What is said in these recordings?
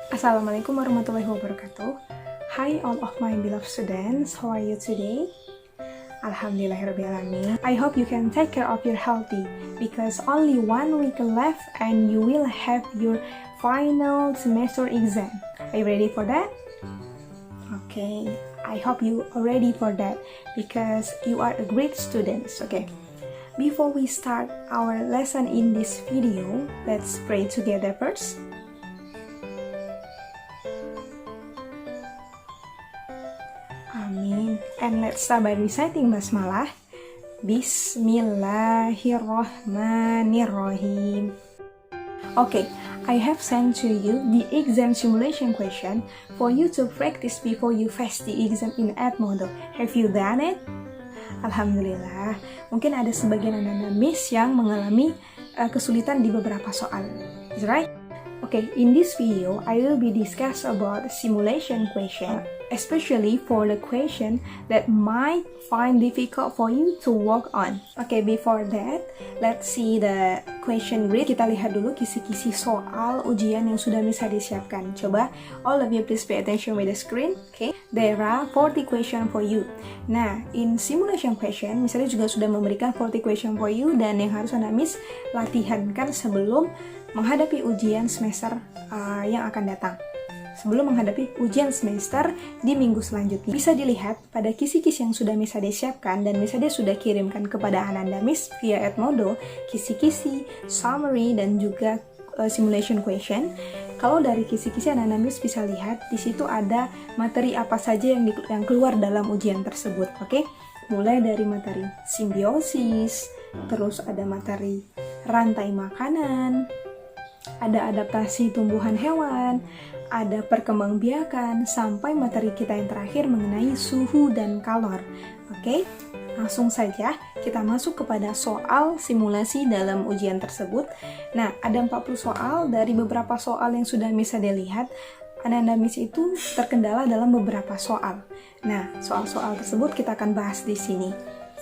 Assalamualaikum warahmatullahi wabarakatuh. Hi all of my beloved students, how are you today? Alhamdulillahirrahmanirrahim. I hope you can take care of your healthy because only 1 week left and you will have your final semester exam. Are you ready for that? Okay, I hope you are ready for that because you are a great student. Okay, before we start our lesson in this video, let's pray together first. Amin. And let's start by reciting basmalah. Bismillahirrahmanirrahim. Okay, I have sent to you the exam simulation question for you to practice before you face the exam in Edmodo. Have you done it? Alhamdulillah. Mungkin ada sebagian anak-anak miss yang mengalami kesulitan di beberapa soal. Is right? Okay, in this video, I will be discuss about simulation question, especially for the question that might find difficult for you to work on. Okay, before that, let's see the question grid. Kita lihat dulu kisi-kisi soal ujian yang sudah bisa disiapkan. Coba, all of you please pay attention with the screen. Okay, there are 40 question for you. Nah, in simulation question, misalnya juga sudah memberikan 40 question for you dan yang harus Anda miss latihankan sebelum menghadapi ujian semester yang akan datang. Sebelum menghadapi ujian semester di minggu selanjutnya. Bisa dilihat pada kisi-kisi yang sudah Miss Ade siapkan dan Miss Ade sudah kirimkan kepada Ananda Miss via Edmodo, kisi-kisi, summary, dan juga simulation question. Kalau dari kisi-kisi Ananda Miss bisa lihat, di situ ada materi apa saja yang keluar dalam ujian tersebut. Oke? Mulai dari materi simbiosis, terus ada materi rantai makanan, ada adaptasi tumbuhan hewan, ada perkembangbiakan, sampai materi kita yang terakhir mengenai suhu dan kalor. Oke, langsung saja kita masuk kepada soal simulasi dalam ujian tersebut. Nah, ada 40 soal. Dari beberapa soal yang sudah bisa dilihat, Ananda Miss itu terkendala dalam beberapa soal. Nah, soal-soal tersebut kita akan bahas di sini.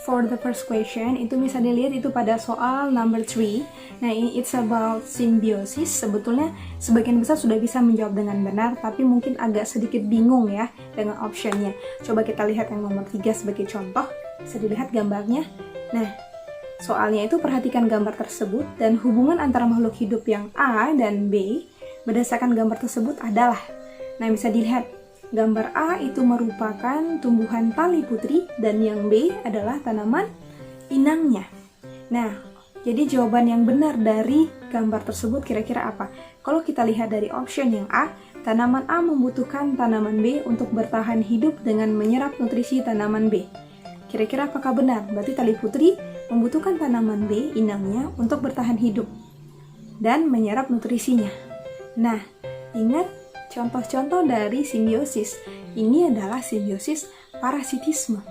For the first question, itu bisa dilihat itu pada soal number 3. Nah, it's about symbiosis. Sebetulnya sebagian besar sudah bisa menjawab dengan benar, tapi mungkin agak sedikit bingung ya dengan optionnya. Coba kita lihat yang nomor 3 sebagai contoh. Bisa dilihat gambarnya. Nah, soalnya itu perhatikan gambar tersebut dan hubungan antara makhluk hidup yang A dan B berdasarkan gambar tersebut adalah. Nah, bisa dilihat gambar A itu merupakan tumbuhan tali putri dan yang B adalah tanaman inangnya. Nah, jadi jawaban yang benar dari gambar tersebut kira-kira apa? Kalau kita lihat dari option yang A, tanaman A membutuhkan tanaman B untuk bertahan hidup dengan menyerap nutrisi tanaman B. Kira-kira apakah benar? Berarti tali putri membutuhkan tanaman B, inangnya, untuk bertahan hidup dan menyerap nutrisinya. Nah, ingat contoh-contoh dari simbiosis. Ini adalah simbiosis parasitisme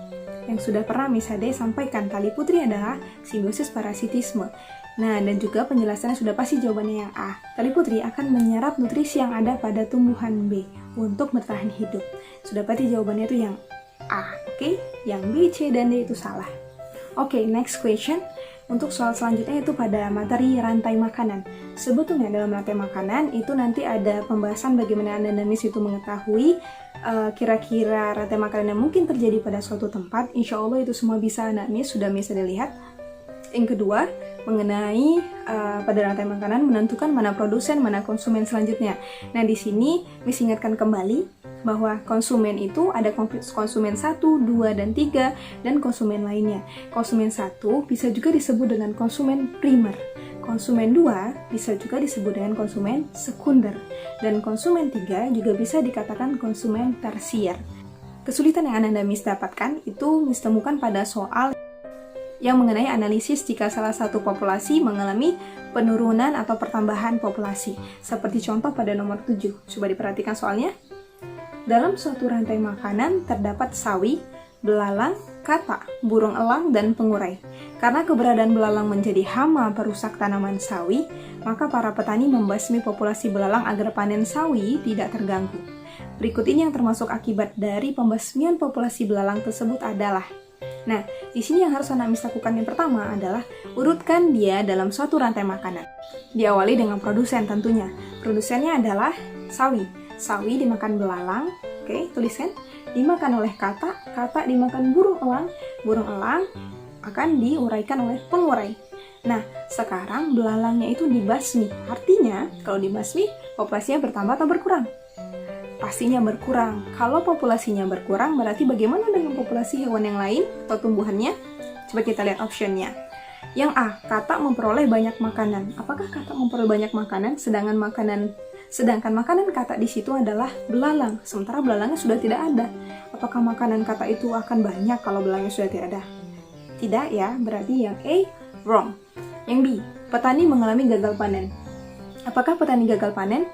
yang sudah pernah Miss Ade sampaikan. Tali putri adalah simbiosis parasitisme. Nah, dan juga penjelasannya sudah pasti jawabannya yang A. Tali putri akan menyerap nutrisi yang ada pada tumbuhan B untuk bertahan hidup. Sudah pasti jawabannya itu yang A. Oke? Yang B, C, dan D itu salah. Oke, next question. Untuk soal selanjutnya itu pada materi rantai makanan. Sebetulnya dalam rantai makanan itu nanti ada pembahasan bagaimana Anda dan Miss itu mengetahui kira-kira rantai makanan yang mungkin terjadi pada suatu tempat. Insya Allah itu semua bisa Anda Miss, sudah Miss ada lihat. Yang kedua, mengenai pada rantai makanan menentukan mana produsen, mana konsumen selanjutnya. Nah, di sini Miss ingatkan kembali bahwa konsumen itu ada konsumen 1, 2, dan 3, dan konsumen lainnya. Konsumen 1 bisa juga disebut dengan konsumen primer. Konsumen 2 bisa juga disebut dengan konsumen sekunder. Dan konsumen 3 juga bisa dikatakan konsumen tersier. Kesulitan yang Anda Miss dapatkan itu Miss temukan pada soal yang mengenai analisis jika salah satu populasi mengalami penurunan atau pertambahan populasi. Seperti contoh pada nomor 7. Coba diperhatikan soalnya. Dalam suatu rantai makanan terdapat sawi, belalang, katak, burung elang, dan pengurai. Karena keberadaan belalang menjadi hama perusak tanaman sawi, maka para petani membasmi populasi belalang agar panen sawi tidak terganggu. Berikut ini yang termasuk akibat dari pembasmian populasi belalang tersebut adalah. Nah, di sini yang harus Anda Miss lakukan yang pertama adalah urutkan dia dalam suatu rantai makanan. Diawali dengan produsen tentunya. Produsennya adalah sawi. sawi dimakan belalang, oke, tuliskan. Dimakan oleh katak, katak dimakan burung elang akan diuraikan oleh pengurai. Nah, sekarang belalangnya itu dibasmi. Artinya, kalau dibasmi, populasinya bertambah atau berkurang? Pastinya berkurang. Kalau populasinya berkurang, berarti bagaimana dengan populasi hewan yang lain atau tumbuhannya? Coba kita lihat optionnya. Yang A, katak memperoleh banyak makanan. Apakah katak memperoleh banyak makanan? Sedangkan makanan katak di situ adalah belalang. Sementara belalangnya sudah tidak ada. Apakah makanan katak itu akan banyak kalau belalangnya sudah tidak ada? Tidak ya, berarti yang A, wrong. Yang B, petani mengalami gagal panen. Apakah petani gagal panen?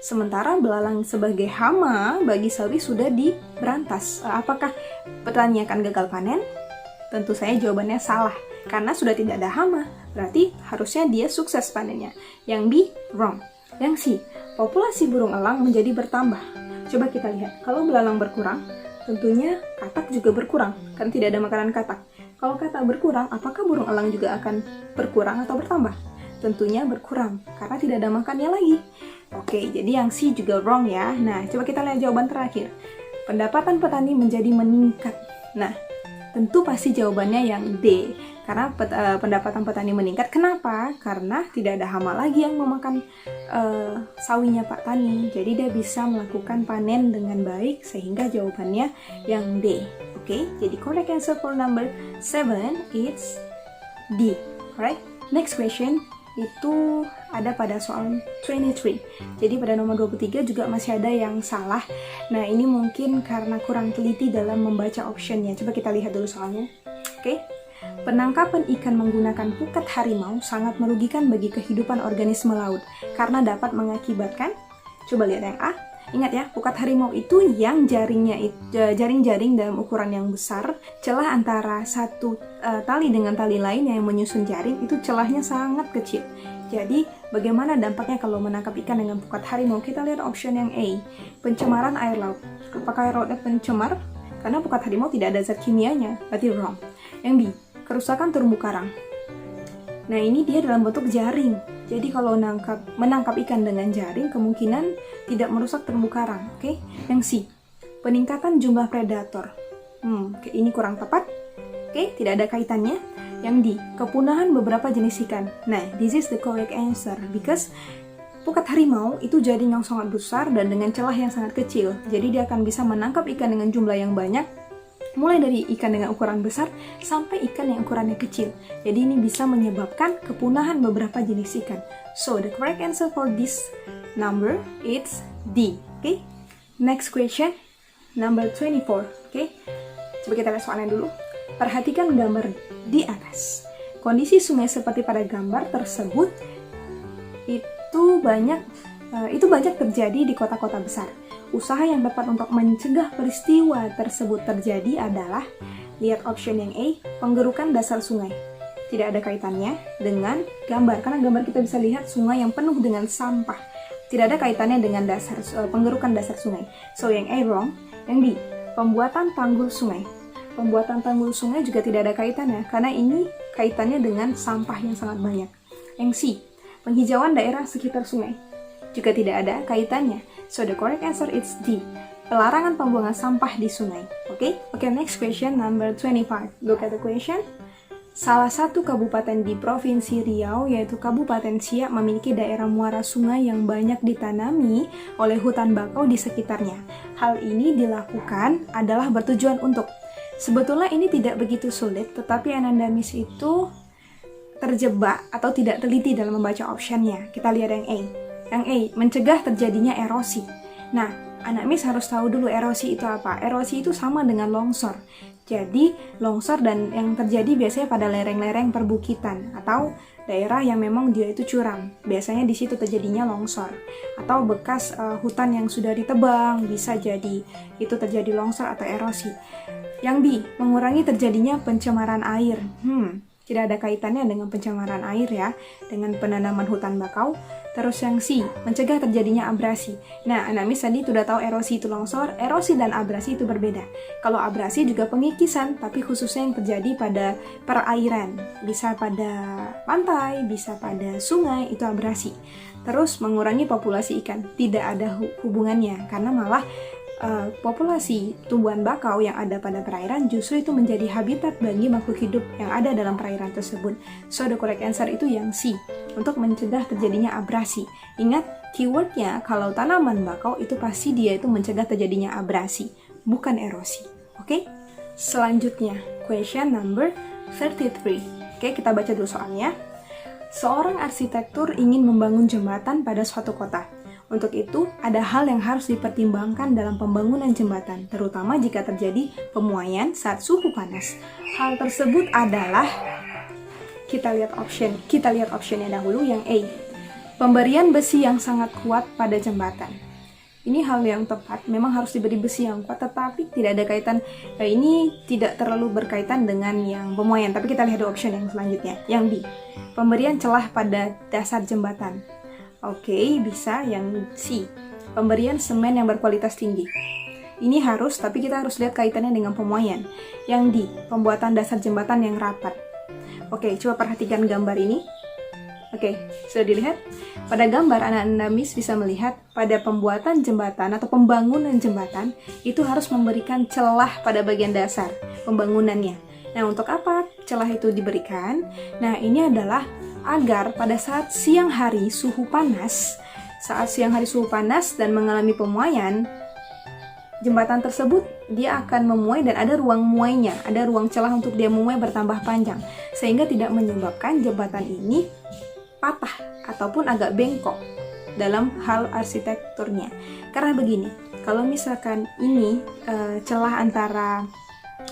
Sementara belalang sebagai hama bagi sawi sudah diberantas. Apakah petani akan gagal panen? Tentu saya jawabannya salah, karena sudah tidak ada hama. Berarti harusnya dia sukses panennya. Yang B, wrong. Yang C, populasi burung elang menjadi bertambah. Coba kita lihat, kalau belalang berkurang, tentunya katak juga berkurang, karena tidak ada makanan katak. Kalau katak berkurang, apakah burung elang juga akan berkurang atau bertambah? Tentunya berkurang, karena tidak ada makannya lagi. Oke, jadi yang C juga wrong ya. Nah, coba kita lihat jawaban terakhir. Pendapatan petani menjadi meningkat. Nah, tentu pasti jawabannya yang D. Karena pendapatan petani meningkat. Kenapa? Karena tidak ada hama lagi yang memakan sawinya Pak Tani. Jadi dia bisa melakukan panen dengan baik, sehingga jawabannya yang D. Oke, jadi correct answer for number 7 is D. Alright, next question. Itu ada pada soal 23. Jadi pada nomor 23 juga masih ada yang salah. Nah, ini mungkin karena kurang teliti dalam membaca optionnya. Coba kita lihat dulu soalnya. Oke. Penangkapan ikan menggunakan pukat harimau sangat merugikan bagi kehidupan organisme laut karena dapat mengakibatkan, coba lihat yang A. Ingat ya, pukat harimau itu yang jaring-jaring dalam ukuran yang besar, celah antara satu tali dengan tali lain yang menyusun jaring itu celahnya sangat kecil. Jadi, bagaimana dampaknya kalau menangkap ikan dengan pukat harimau? Kita lihat option yang A, pencemaran air laut. Apakah air lautnya pencemar? Karena pukat harimau tidak ada zat kimianya, berarti wrong. Yang B, kerusakan terumbu karang. Nah, ini dia dalam bentuk jaring. Jadi kalau menangkap ikan dengan jaring, kemungkinan tidak merusak terumbu karang. Oke? Yang C, peningkatan jumlah predator. Ini kurang tepat. Oke, tidak ada kaitannya. Yang D, kepunahan beberapa jenis ikan. Nah, this is the correct answer because pukat harimau itu jaring yang sangat besar dan dengan celah yang sangat kecil. Jadi dia akan bisa menangkap ikan dengan jumlah yang banyak, mulai dari ikan dengan ukuran besar sampai ikan yang ukurannya kecil. Jadi ini bisa menyebabkan kepunahan beberapa jenis ikan. So the correct answer for this number is D. Okay? Next question, number 24. Okay? Coba kita lihat soalnya dulu. Perhatikan gambar di atas. Kondisi sungai seperti pada gambar tersebut itu banyak terjadi di kota-kota besar. Usaha yang tepat untuk mencegah peristiwa tersebut terjadi adalah, lihat option yang A, penggerukan dasar sungai. Tidak ada kaitannya dengan gambar, karena gambar kita bisa lihat sungai yang penuh dengan sampah. Tidak ada kaitannya dengan penggerukan dasar sungai. So yang A wrong. Yang B, pembuatan tanggul sungai. Pembuatan tanggul sungai juga tidak ada kaitannya, karena ini kaitannya dengan sampah yang sangat banyak. Yang C, penghijauan daerah sekitar sungai. Juga tidak ada kaitannya. So the correct answer is D. Pelarangan pembuangan sampah di sungai. Oke, next question number 25. Look at the question. Salah satu kabupaten di Provinsi Riau, yaitu Kabupaten Siak, memiliki daerah muara sungai yang banyak ditanami oleh hutan bakau di sekitarnya. Hal ini dilakukan adalah bertujuan untuk, sebetulnya ini tidak begitu sulit, tetapi Ananda Miss itu terjebak atau tidak teliti dalam membaca optionnya. Kita lihat yang A. Yang A, mencegah terjadinya erosi. Nah, anak Miss harus tahu dulu erosi itu apa. Erosi itu sama dengan longsor. Jadi, longsor dan yang terjadi biasanya pada lereng-lereng perbukitan atau daerah yang memang dia itu curam. Biasanya di situ terjadinya longsor. Atau bekas hutan yang sudah ditebang, bisa jadi itu terjadi longsor atau erosi. Yang B, mengurangi terjadinya pencemaran air. Tidak ada kaitannya dengan pencemaran air ya, dengan penanaman hutan bakau. Terus yang C, mencegah terjadinya abrasi. Nah, Anamis tadi sudah tahu erosi itu longsor, erosi dan abrasi itu berbeda. Kalau abrasi juga pengikisan, tapi khususnya yang terjadi pada perairan. Bisa pada pantai, bisa pada sungai, itu abrasi. Terus mengurangi populasi ikan, tidak ada hubungannya, karena malah populasi tumbuhan bakau yang ada pada perairan justru itu menjadi habitat bagi makhluk hidup yang ada dalam perairan tersebut. So the correct answer itu yang C, untuk mencegah terjadinya abrasi. Ingat keywordnya, kalau tanaman bakau itu pasti dia itu mencegah terjadinya abrasi, bukan erosi. Oke? Selanjutnya, question number 33. Oke, kita baca dulu soalnya. Seorang arsitektur ingin membangun jembatan pada suatu kota. Untuk itu, ada hal yang harus dipertimbangkan dalam pembangunan jembatan, terutama jika terjadi pemuaian saat suhu panas. Hal tersebut adalah, kita lihat optionnya dahulu, yang A. Pemberian besi yang sangat kuat pada jembatan. Ini hal yang tepat, memang harus diberi besi yang kuat, tetapi tidak ada kaitan, ini tidak terlalu berkaitan dengan yang pemuaian, tapi kita lihat option yang selanjutnya, yang B. Pemberian celah pada dasar jembatan. Oke, bisa yang C. Pemberian semen yang berkualitas tinggi. Ini harus, tapi kita harus lihat kaitannya dengan pemuaian. Yang D. Pembuatan dasar jembatan yang rapat. Oke, coba perhatikan gambar ini. Oke, sudah dilihat? Pada gambar, anak Anamis bisa melihat pada pembuatan jembatan atau pembangunan jembatan, itu harus memberikan celah pada bagian dasar pembangunannya. Nah, untuk apa celah itu diberikan? Nah, ini adalah agar pada saat siang hari suhu panas dan mengalami pemuaian, jembatan tersebut dia akan memuai dan ada ruang muainya, ada ruang celah untuk dia memuai bertambah panjang, sehingga tidak menyebabkan jembatan ini patah ataupun agak bengkok dalam hal arsitekturnya. Karena begini, kalau misalkan ini celah antara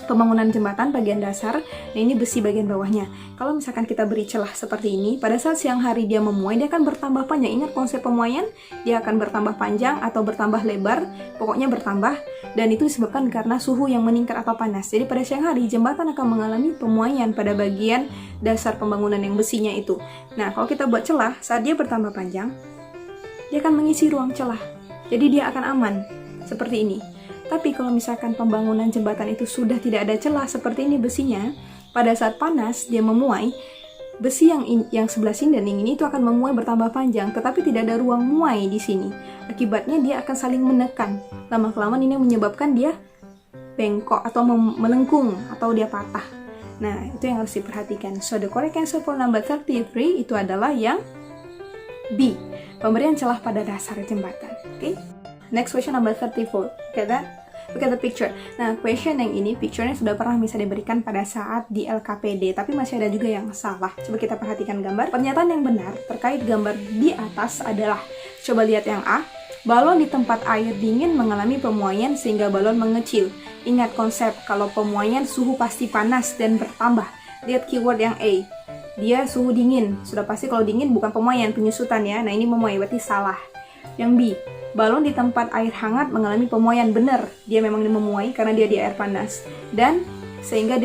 pembangunan jembatan bagian dasar, nah ini besi bagian bawahnya. Kalau misalkan kita beri celah seperti ini, pada saat siang hari dia memuai, dia akan bertambah panjang. Ingat konsep pemuaian, dia akan bertambah panjang atau bertambah lebar, pokoknya bertambah, dan itu disebabkan karena suhu yang meningkat atau panas. Jadi pada siang hari, jembatan akan mengalami pemuaian pada bagian dasar pembangunan yang besinya itu. Nah, kalau kita buat celah, saat dia bertambah panjang, dia akan mengisi ruang celah. Jadi dia akan aman, seperti ini. Tapi kalau misalkan pembangunan jembatan itu sudah tidak ada celah seperti ini besinya, pada saat panas dia memuai, besi yang sebelah sini dan yang ini itu akan memuai bertambah panjang, tetapi tidak ada ruang muai di sini. Akibatnya dia akan saling menekan. Lama-kelamaan ini menyebabkan dia bengkok atau melengkung atau dia patah. Nah, itu yang harus diperhatikan. So the correct answer for number 33 itu adalah yang B. Pemberian celah pada dasar jembatan. Oke? Next question number 34. Look at the picture. Nah, question yang ini, picture-nya sudah pernah bisa diberikan pada saat di LKPD, tapi masih ada juga yang salah. Coba kita perhatikan gambar. Pernyataan yang benar terkait gambar di atas adalah, coba lihat yang A, balon di tempat air dingin mengalami pemuaian sehingga balon mengecil. Ingat konsep, kalau pemuaian suhu pasti panas dan bertambah. Lihat keyword yang A, dia suhu dingin. Sudah pasti kalau dingin bukan pemuaian, penyusutan ya. Nah, ini memuai, berarti salah. Yang B, balon di tempat air hangat mengalami pemuaian. Benar, dia memang memuai karena dia di air panas dan sehingga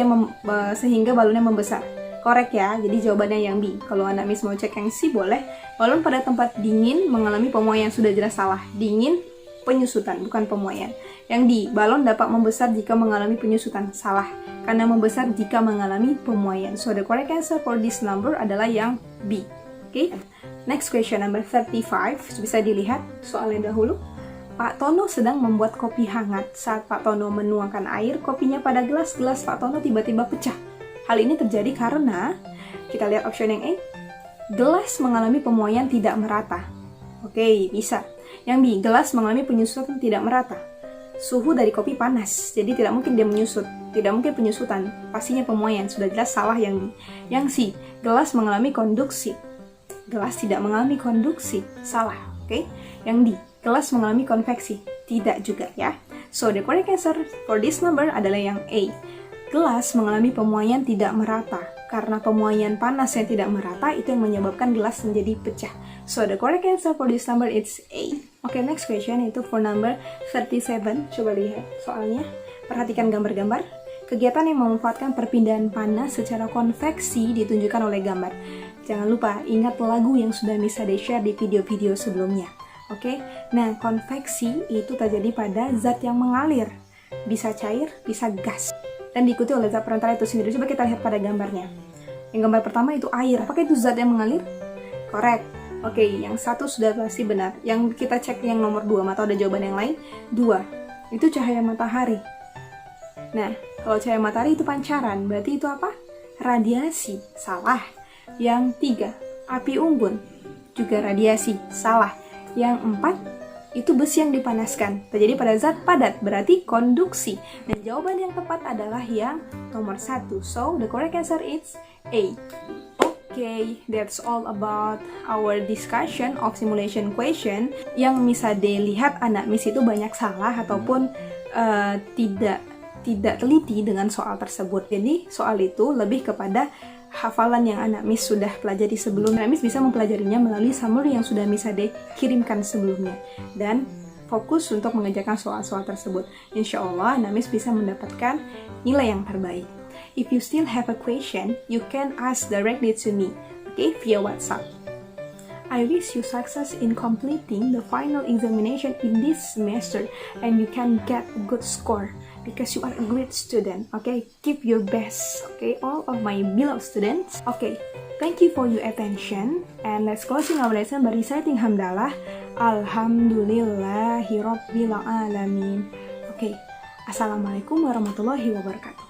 balonnya membesar. Korek ya, jadi jawabannya yang B. Kalau Anda mau cek yang C boleh. Balon pada tempat dingin mengalami pemuaian, sudah jelas salah. Dingin penyusutan, bukan pemuaian. Yang D, balon dapat membesar jika mengalami penyusutan. Salah, karena membesar jika mengalami pemuaian. So the correct answer for this number adalah yang B. Oke? Next question number 35, bisa dilihat soalnya dahulu. Pak Tono sedang membuat kopi hangat. Saat Pak Tono menuangkan air kopinya pada gelas Pak Tono tiba-tiba pecah. Hal ini terjadi karena, kita lihat option yang A, gelas mengalami pemuaian tidak merata. Oke, bisa. Yang B, gelas mengalami penyusutan tidak merata. Suhu dari kopi panas, jadi tidak mungkin dia menyusut. Tidak mungkin penyusutan, pastinya pemuaian. Sudah jelas salah yang B. Yang C, gelas mengalami konduksi. Gelas tidak mengalami konduksi, salah. Oke. Yang D, gelas mengalami konveksi, tidak juga ya. So the correct answer for this number adalah yang A. Gelas mengalami pemuaian tidak merata. Karena pemuaian panas yang tidak merata itu yang menyebabkan gelas menjadi pecah. So the correct answer for this number is A. Oke, next question itu for number 37. Coba lihat soalnya. Perhatikan gambar-gambar. Kegiatan yang memanfaatkan perpindahan panas secara konveksi ditunjukkan oleh gambar. Jangan lupa ingat lagu yang sudah Miss Ade share di video-video sebelumnya. Oke, nah konveksi itu terjadi pada zat yang mengalir, bisa cair, bisa gas, dan diikuti oleh zat perantara itu sendiri. Coba kita lihat pada gambarnya. Yang gambar pertama itu air. Apakah itu zat yang mengalir? Correct. Oke, yang satu sudah pasti benar. Yang kita cek yang nomor 2, atau ada jawaban yang lain? 2. Itu cahaya matahari. Nah, kalau cahaya matahari itu pancaran, berarti itu apa? Radiasi. Salah. Yang 3, api unggun. Juga radiasi. Salah. Yang 4, itu besi yang dipanaskan. Terjadi pada zat padat, berarti konduksi. Dan jawaban yang tepat adalah yang nomor 1. So, the correct answer is A. Okay, that's all about our discussion of simulation question. Yang Miss Ade lihat anak Miss itu banyak salah ataupun tidak teliti dengan soal tersebut. Jadi, soal itu lebih kepada hafalan yang anak Miss sudah pelajari sebelumnya. Miss bisa mempelajarinya melalui summary yang sudah Miss Ade kirimkan sebelumnya. Dan fokus untuk mengerjakan soal-soal tersebut. Insya Allah, anak Miss bisa mendapatkan nilai yang terbaik. If you still have a question, you can ask directly to me, okay, via WhatsApp. I wish you success in completing the final examination in this semester and you can get a good score because you are a great student. Okay, keep your best. Okay, all of my beloved students. Okay, thank you for your attention and let's closing our lesson by reciting hamdalah. Alhamdulillahirabbil alamin. Okay, assalamualaikum warahmatullahi wabarakatuh.